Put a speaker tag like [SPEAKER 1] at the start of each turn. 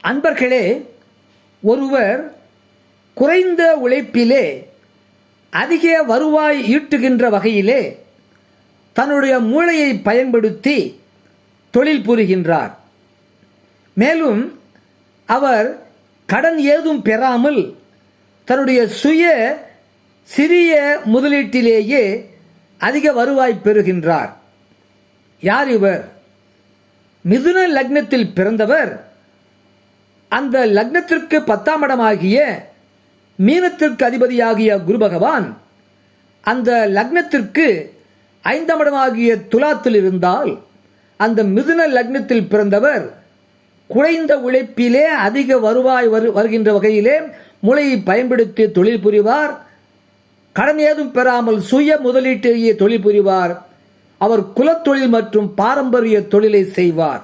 [SPEAKER 1] அன்பர்களே, ஒருவர் குறைந்த உழைப்பிலே அதிக வருவாய் ஈட்டுகின்ற வகையிலே தன்னுடைய மூளையை பயன்படுத்தி தொழில் புரிகின்றார். மேலும் அவர் கடன் ஏதும் பெறாமல் தன்னுடைய சிறிய முதலீட்டிலேயே அதிக வருவாய் பெறுகின்றார். யார் இவர்? மிதுன லக்னத்தில் பிறந்தவர். அந்த லக்னத்திற்கு 10ஆம் இடமாகிய மீனத்திற்கு அதிபதியாகிய குரு பகவான் அந்த லக்னத்திற்கு 5ஆம் இடமாகிய துலாத்தில் இருந்தால், அந்த மிதுன லக்னத்தில் பிறந்தவர் குறைந்த உழைப்பிலே அதிக வருவாய் வருகின்ற வகையிலே மூளையை பயன்படுத்தி தொழில் புரிவார். கடன் ஏதும் பெறாமல் சுய முதலீட்டிலேயே தொழில் புரிவார். அவர் குலத்தொழில் மற்றும் பாரம்பரிய தொழிலை செய்வார்.